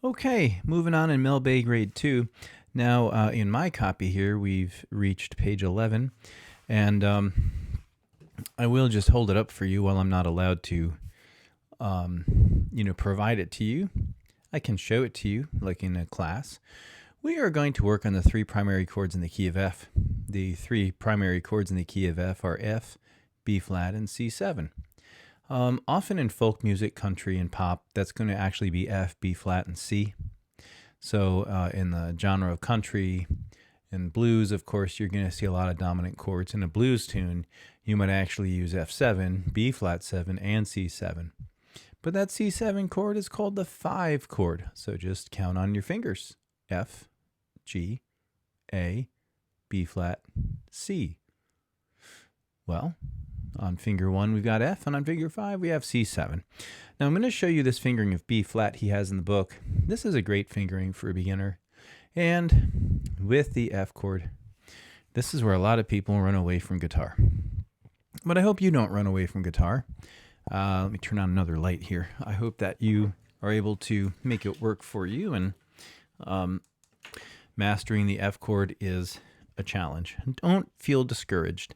Okay, moving on in Mel Bay Grade 2. Now, in my copy here, we've reached page 11, and I will just hold it up for you while I'm not allowed to, provide it to you. I can show it to you, like in a class. We are going to work on the three primary chords in the key of F. The three primary chords in the key of F are F, B flat, and C7. Often in folk music, country, and pop, that's going to actually be F, B flat, and C. So in the genre of country and blues, of course, you're going to see a lot of dominant chords. In a blues tune, you might actually use F7, B flat 7, and C7. But that C7 chord is called the 5 chord. So just count on your fingers. F, G, A, B flat, C. Well, on finger 1 we've got F, and on finger 5 we have C7. Now I'm going to show you this fingering of B flat he has in the book. This is a great fingering for a beginner. And with the F chord, this is where a lot of people run away from guitar. But I hope you don't run away from guitar. Let me turn on another light here. I hope that you are able to make it work for you, and mastering the F chord is a challenge. Don't feel discouraged.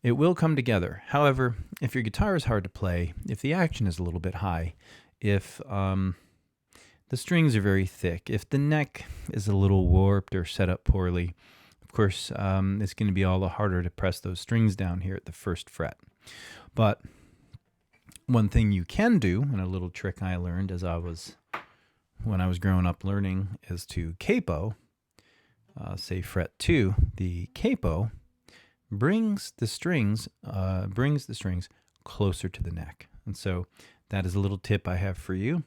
It will come together. However, if your guitar is hard to play, if the action is a little bit high, if the strings are very thick, if the neck is a little warped or set up poorly, of course, it's going to be all the harder to press those strings down here at the first fret. But one thing you can do, and a little trick I learned when I was growing up learning, is to capo, say fret 2, the capo brings the strings closer to the neck. And so that is a little tip I have for you,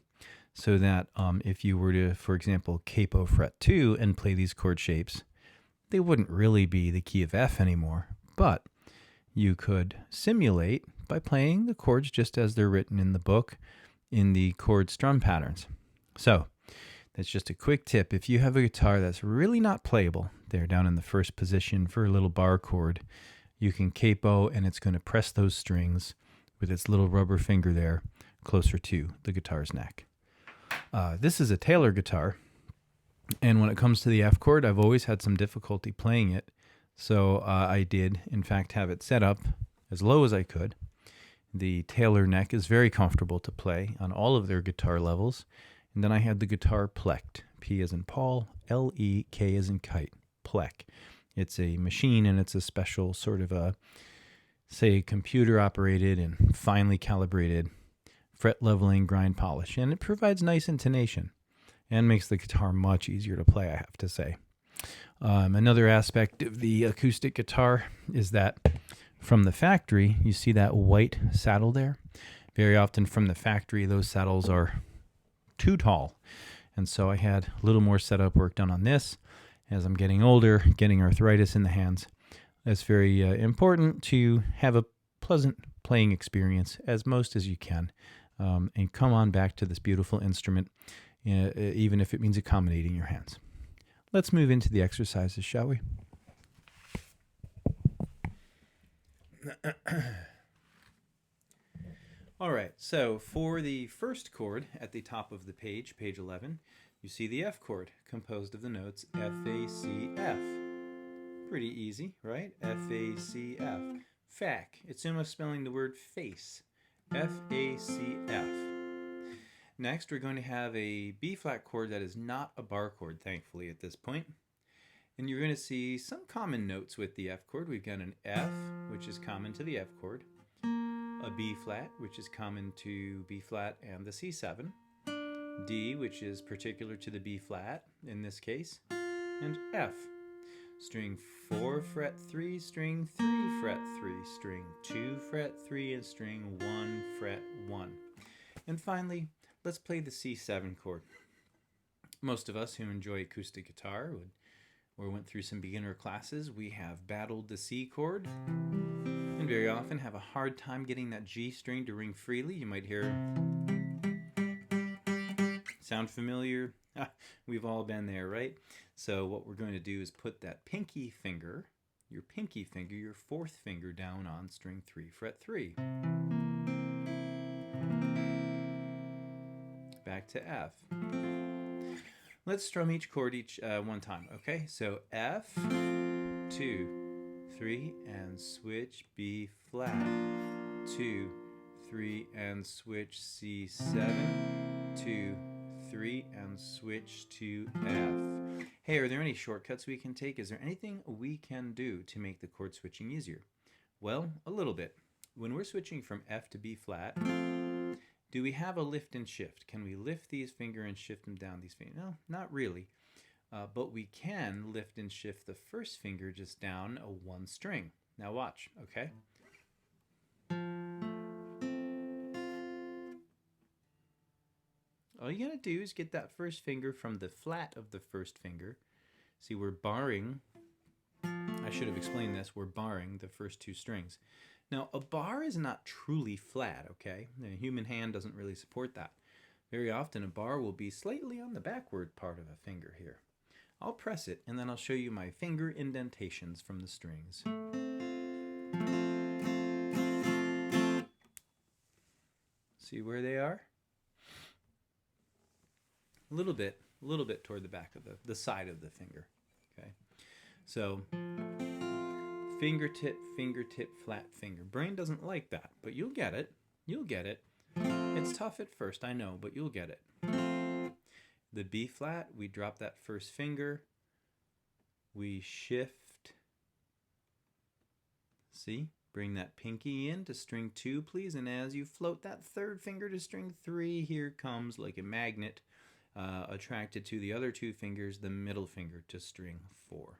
so that if you were to, for example, capo fret 2 and play these chord shapes, they wouldn't really be the key of F anymore, but you could simulate by playing the chords just as they're written in the book in the chord strum patterns. So that's just a quick tip. If you have a guitar that's really not playable, they're down in the first position for a little bar chord, you can capo, and it's going to press those strings with its little rubber finger there closer to the guitar's neck. This is a Taylor guitar, and when it comes to the F chord, I've always had some difficulty playing it. So I did, in fact, have it set up as low as I could. The Taylor neck is very comfortable to play on all of their guitar levels. And then I had the guitar plecked, P as in Paul, L-E, K as in kite, pleck. It's a machine, and it's a special sort of a, say, computer-operated and finely calibrated fret leveling grind polish. And it provides nice intonation and makes the guitar much easier to play, I have to say. Another aspect of the acoustic guitar is that from the factory, you see that white saddle there? Very often from the factory, those saddles are too tall. And so I had a little more setup work done on this. As I'm getting older, getting arthritis in the hands, it's very important to have a pleasant playing experience, as most as you can, and come on back to this beautiful instrument, even if it means accommodating your hands. Let's move into the exercises, shall we? All right, so for the first chord at the top of the page, page 11, you see the F chord composed of the notes F, A, C, F. Pretty easy, right? F, A, C, F. Fac. It's almost spelling the word face. F, A, C, F. Next, we're going to have a B flat chord that is not a bar chord, thankfully, at this point. And you're going to see some common notes with the F chord. We've got an F, which is common to the F chord, a B flat, which is common to B flat and the C7, D, which is particular to the B flat in this case, and F. String 4 fret 3, string 3 fret 3, string 2 fret 3, and string 1 fret 1. And finally, let's play the C7 chord. Most of us who enjoy acoustic guitar or went through some beginner classes, we have battled the C chord and very often have a hard time getting that G string to ring freely. You might hear, sound familiar? We've all been there, right? So what we're going to do is put that pinky finger, your fourth finger down on string 3 fret 3. Back to F. Let's strum each chord one time, okay? So F, 2, 3, and switch B flat, 2, 3, and switch C7, 2, 3, and switch to F. Hey, are there any shortcuts we can take? Is there anything we can do to make the chord switching easier? Well, a little bit. When we're switching from F to B flat, do we have a lift and shift? Can we lift these fingers and shift them down these fingers? No, not really. But we can lift and shift the first finger just down a one string. Now watch, okay? All you gotta do is get that first finger from the flat of the first finger. See, we're barring, I should have explained this, we're barring the first two strings. Now, a bar is not truly flat, okay? The human hand doesn't really support that. Very often, a bar will be slightly on the backward part of a finger here. I'll press it, and then I'll show you my finger indentations from the strings. See where they are? A little bit toward the back of the side of the finger, okay? So, fingertip, fingertip, flat finger. Brain doesn't like that, but you'll get it. You'll get it. It's tough at first, I know, but you'll get it. The B flat, we drop that first finger. We shift. See? Bring that pinky in to string 2, please. And as you float that third finger to string 3, here comes, like a magnet, attracted to the other 2 fingers, the middle finger to string 4.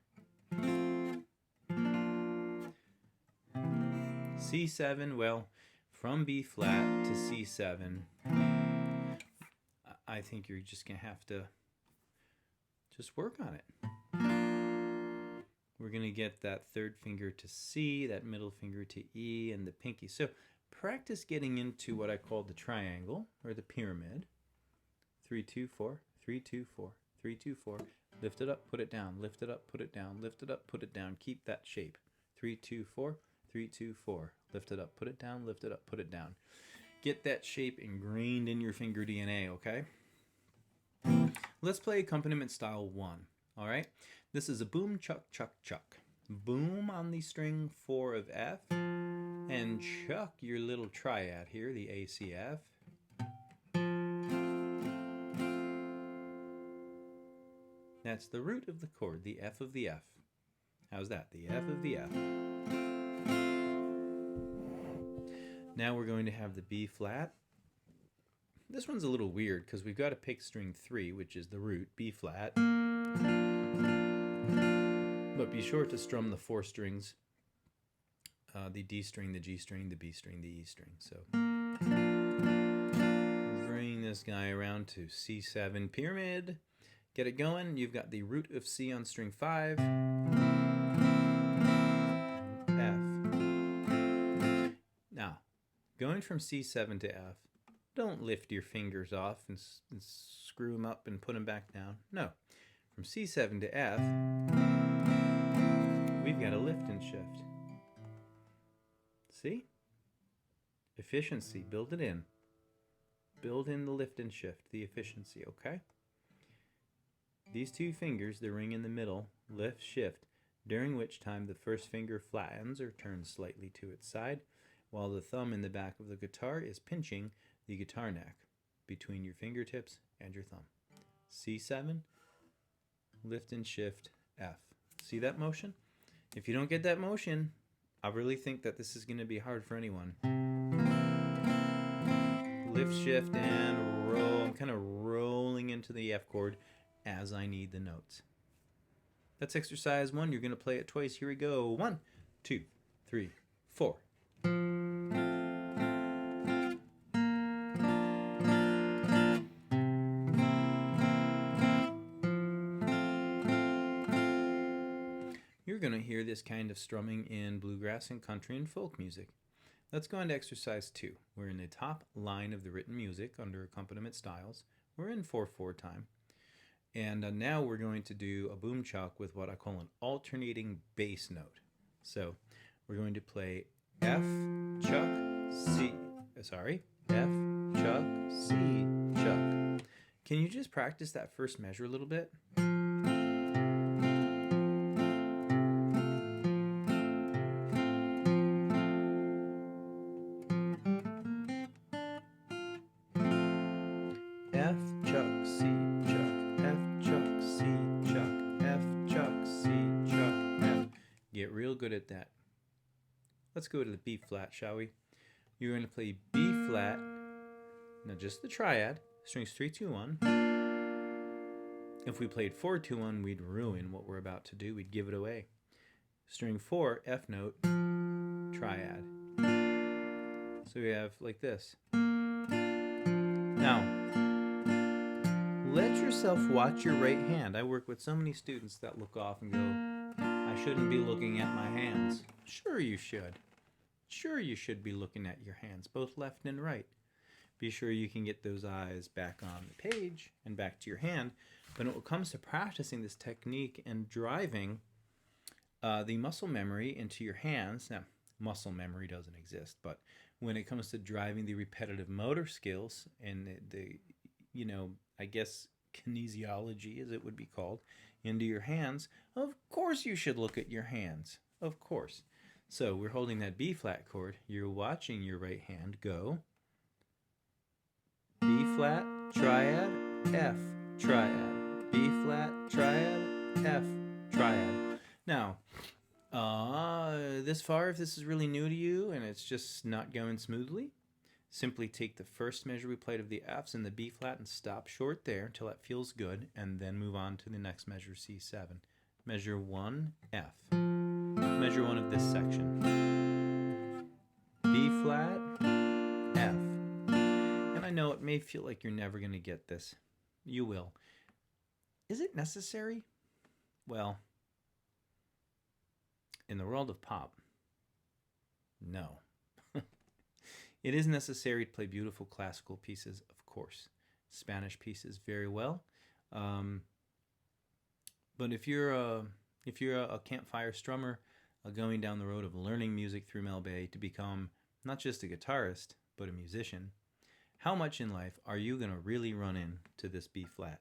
C7, well, from B flat to C7, I think you're just going to have to just work on it. We're going to get that third finger to C, that middle finger to E, and the pinky. So practice getting into what I call the triangle, or the pyramid. 3, 2, 4, 3, 2, 4, 3, 2, 4. Lift it up, put it down, lift it up, put it down, lift it up, put it down. Keep that shape. 3, 2, 4, 3, 2, 4. Lift it up, put it down, lift it up, put it down. Get that shape ingrained in your finger DNA, okay? Let's play accompaniment style 1, all right? This is a boom, chuck, chuck, chuck. Boom on the string 4 of F, and chuck your little triad here, the ACF. That's the root of the chord, the F of the F. How's that? The F of the F. Now we're going to have the B flat. This one's a little weird because we've got to pick string 3, which is the root, B flat. But be sure to strum the 4 strings, the D string, the G string, the B string, the E string. So bring this guy around to C7 pyramid. Get it going. You've got the root of C on string 5. F. Now, going from C7 to F, don't lift your fingers off and screw them up and put them back down. No. From C7 to F, we've got a lift and shift. See? Efficiency. Build it in. Build in the lift and shift, the efficiency, okay? These 2 fingers, the ring in the middle, lift, shift, during which time the first finger flattens or turns slightly to its side, while the thumb in the back of the guitar is pinching the guitar neck between your fingertips and your thumb. C7, lift and shift, F. See that motion? If you don't get that motion, I really think that this is going to be hard for anyone. Lift, shift, and roll. I'm kind of rolling into the F chord as I need the notes. That's exercise 1. You're going to play it twice. Here we go. 1, 2, 3, 4. You're going to hear this kind of strumming in bluegrass and country and folk music. Let's go into exercise 2. We're in the top line of the written music under accompaniment styles. We're in 4/4 time. And now we're going to do a boom chuck with what I call an alternating bass note. So we're going to play F, chuck, C, F, chuck, C, chuck. Can you just practice that first measure a little bit? F, chuck, C, chuck, F, chuck, C, chuck, F, chuck, C, chuck, F. Get real good at that. Let's go to the B flat, shall we? You're going to play B flat, now just the triad, strings 3, 2, 1. If we played 4, 2, 1, we'd ruin what we're about to do. We'd give it away. String 4, F note, triad. So we have like this. Now, let yourself watch your right hand. I work with so many students that look off and go, I shouldn't be looking at my hands. Sure you should. Sure you should be looking at your hands, both left and right. Be sure you can get those eyes back on the page and back to your hand. But when it comes to practicing this technique and driving the muscle memory into your hands, now muscle memory doesn't exist, but when it comes to driving the repetitive motor skills and the I guess kinesiology, as it would be called, into your hands, of course you should look at your hands. Of course. So we're holding that B flat chord. You're watching your right hand go. B flat, triad, F, triad. B flat, triad, F, triad. Now, this far, if this is really new to you and it's just not going smoothly, simply take the first measure we played of the Fs and the B flat and stop short there until that feels good, and then move on to the next measure, C7. Measure 1, F. Measure 1 of this section. B flat, F. And I know it may feel like you're never going to get this. You will. Is it necessary? Well, in the world of pop, no. It is necessary to play beautiful classical pieces, of course. Spanish pieces very well. But if you're a campfire strummer going down the road of learning music through Mel Bay to become not just a guitarist, but a musician, how much in life are you going to really run into this B flat?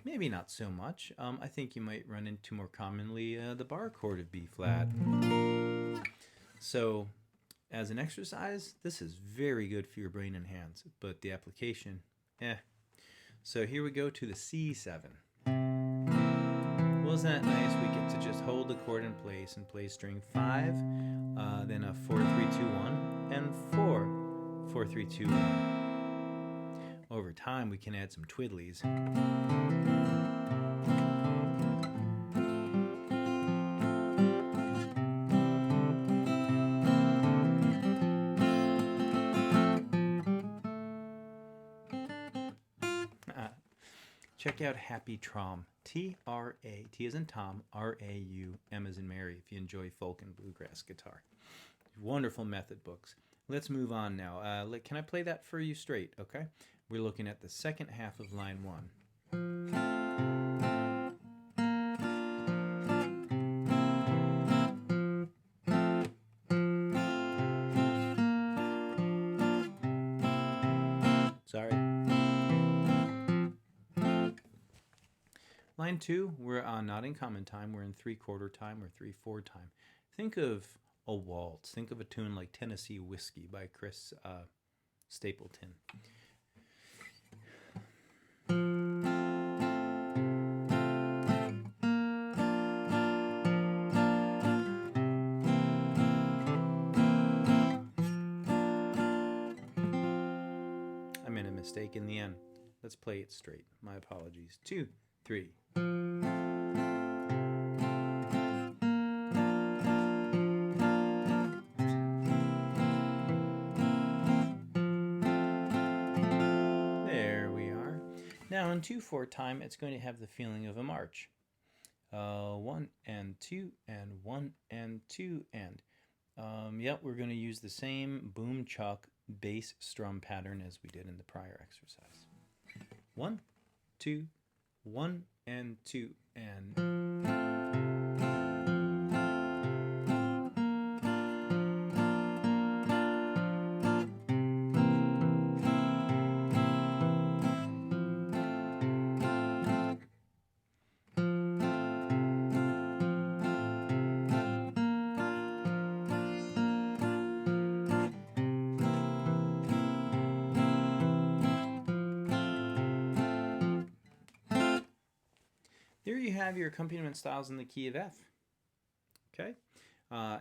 Maybe not so much. I think you might run into more commonly the bar chord of B flat. So, as an exercise, this is very good for your brain and hands, but the application, So here we go to the C7. Well, isn't that nice? We get to just hold the chord in place and play string 5, then a 4, 3, 2, 1, and 4, 4, 3, 2, 1. Over time, we can add some twiddlies. Check out Happy Traum, T-R-A, T as in Tom, R-A-U, M as in Mary, if you enjoy folk and bluegrass guitar. Wonderful method books. Let's move on now. Can I play that for you straight, okay? We're looking at the second half of line 1. Sorry. Line 2, we're not in common time, we're in 3/4 time or 3/4 time. Think of a waltz. Think of a tune like Tennessee Whiskey by Chris Stapleton. I made a mistake in the end. Let's play it straight. My apologies. 2, 3. There we are. Now in 2/4 time, it's going to have the feeling of a march. 1 and 2 and 1 and 2 and. Yep, we're going to use the same boom chuck bass strum pattern as we did in the prior exercise. 1, 2, 1 and 2 and. here you have your accompaniment styles in the key of F. Okay?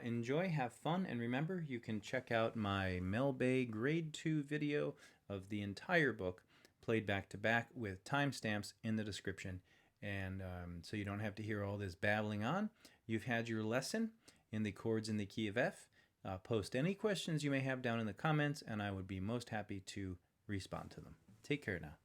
Enjoy, have fun, and remember, you can check out my Mel Bay Grade 2 video of the entire book played back to back with timestamps in the description. And so you don't have to hear all this babbling on. You've had your lesson in the chords in the key of F. Post any questions you may have down in the comments, and I would be most happy to respond to them. Take care now.